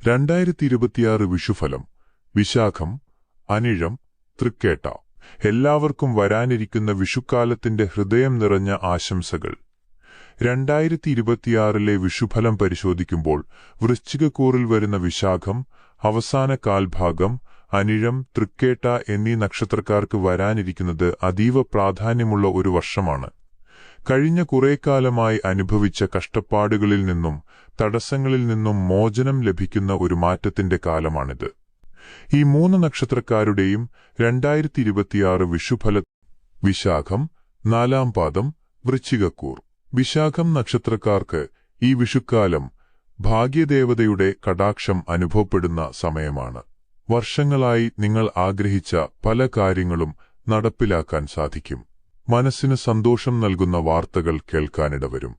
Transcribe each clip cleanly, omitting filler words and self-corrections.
2026 വിഷുഫലം. വിശാഖം, അനിഴം, തൃക്കേട്ട. എല്ലാവർക്കും വരാനിരിക്കുന്ന വിഷുക്കാലത്തിന്റെ ഹൃദയം നിറഞ്ഞ ആശംസകൾ. 2026 വിഷുഫലം പരിശോധിക്കുമ്പോൾ വൃശ്ചികക്കൂറിൽ വരുന്ന വിശാഖം, അവസാന കാൽഭാഗം, അനിഴം, തൃക്കേട്ട എന്നീ നക്ഷത്രക്കാർക്ക് വരാനിരിക്കുന്നത് അതീവ പ്രാധാന്യമുള്ള ഒരു വർഷമാണ്. കഴിഞ്ഞ കുറേക്കാലമായി അനുഭവിച്ച കഷ്ടപ്പാടുകളിൽ നിന്നും തടസ്സങ്ങളിൽ നിന്നും മോചനം ലഭിക്കുന്ന ഒരു മാറ്റത്തിന്റെ കാലമാണിത്. ഈ 3 നക്ഷത്രക്കാരുടെയും 2026 വിഷുഫല. വിശാഖം, 4-ാം പാദം, വൃശ്ചികക്കൂർ. വിശാഖം നക്ഷത്രക്കാർക്ക് ഈ വിഷുക്കാലം ഭാഗ്യദേവതയുടെ കടാക്ഷം അനുഭവപ്പെടുന്ന സമയമാണ്. വർഷങ്ങളായി നിങ്ങൾ ആഗ്രഹിച്ച പല കാര്യങ്ങളും നടപ്പിലാക്കാൻ സാധിക്കും. മനസ്സിന് സന്തോഷം നൽകുന്ന വാർത്തകൾ കേൾക്കാനിടവരും.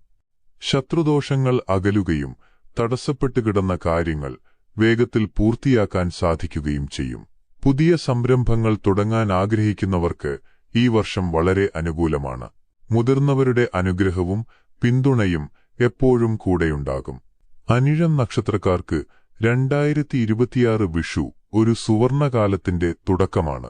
ശത്രുദോഷങ്ങൾ അകലുകയും തടസ്സപ്പെട്ടു കിടന്ന കാര്യങ്ങൾ വേഗത്തിൽ പൂർത്തിയാക്കാൻ സാധിക്കുകയും ചെയ്യും. പുതിയ സംരംഭങ്ങൾ തുടങ്ങാൻ ആഗ്രഹിക്കുന്നവർക്ക് ഈ വർഷം വളരെ അനുകൂലമാണ്. മുതിർന്നവരുടെ അനുഗ്രഹവും പിന്തുണയും എപ്പോഴും കൂടെയുണ്ടാകും. അനിഴം നക്ഷത്രക്കാർക്ക് 2026 വിഷു ഒരു സുവർണകാലത്തിന്റെ തുടക്കമാണ്.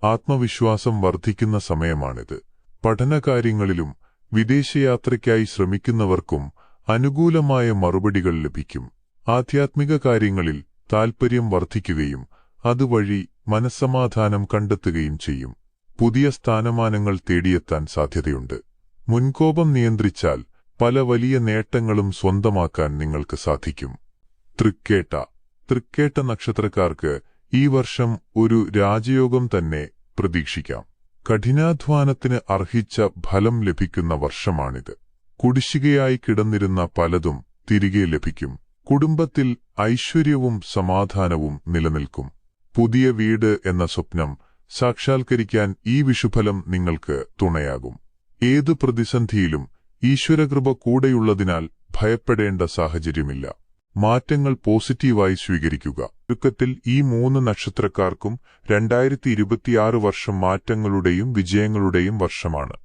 ആത്മവിശ്വാസം വർദ്ധിക്കുന്ന സമയമാണിത്. പഠനകാര്യങ്ങളിലും വിദേശയാത്രയ്ക്കായി ശ്രമിക്കുന്നവർക്കും അനുകൂലമായ മറുപടികൾ ലഭിക്കും. ആധ്യാത്മിക കാര്യങ്ങളിൽ താൽപര്യം വർദ്ധിക്കുകയും അതുവഴി മനസ്സമാധാനം കണ്ടെത്തുകയും ചെയ്യും. പുതിയ സ്ഥാനമാനങ്ങൾ തേടിയെത്താൻ സാധ്യതയുണ്ട്. മുൻകോപം നിയന്ത്രിച്ചാൽ പല വലിയ നേട്ടങ്ങളും സ്വന്തമാക്കാൻ നിങ്ങൾക്ക് സാധിക്കും. തൃക്കേട്ട നക്ഷത്രക്കാർക്ക് ഈ വർഷം ഒരു രാജയോഗം തന്നെ പ്രതീക്ഷിക്കാം. കഠിനാധ്വാനത്തിന് അർഹിച്ച ഫലം ലഭിക്കുന്ന വർഷമാണിത്. കുടിശ്ശികയായി കിടന്നിരുന്ന പലതും തിരികെ ലഭിക്കും. കുടുംബത്തിൽ ഐശ്വര്യവും സമാധാനവും നിലനിൽക്കും. പുതിയ വീട് എന്ന സ്വപ്നം സാക്ഷാത്കരിക്കാൻ ഈ വിഷുഫലം നിങ്ങൾക്ക് തുണയാകും. ഏതു പ്രതിസന്ധിയിലും ഈശ്വരകൃപ കൂടെയുള്ളതിനാൽ ഭയപ്പെടേണ്ട സാഹചര്യമില്ല. മാറ്റങ്ങൾ പോസിറ്റീവായി സ്വീകരിക്കുക. ചുരുക്കത്തിൽ ഈ 3 നക്ഷത്രക്കാർക്കും 2026 വർഷം മാറ്റങ്ങളുടെയും വിജയങ്ങളുടെയും വർഷമാണ്.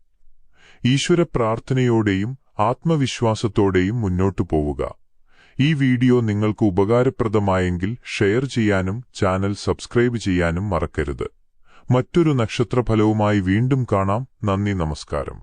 ഈശ്വര പ്രാർത്ഥനയോടെയും ആത്മവിശ്വാസത്തോടെയും മുന്നോട്ടു പോവുക. ഈ വീഡിയോ നിങ്ങൾക്ക് ഉപകാരപ്രദമായെങ്കിൽ ഷെയർ ചെയ്യാനും ചാനൽ സബ്സ്ക്രൈബ് ചെയ്യാനും മറക്കരുത്. മറ്റൊരു നക്ഷത്രഫലവുമായി വീണ്ടും കാണാം. നന്ദി, നമസ്കാരം.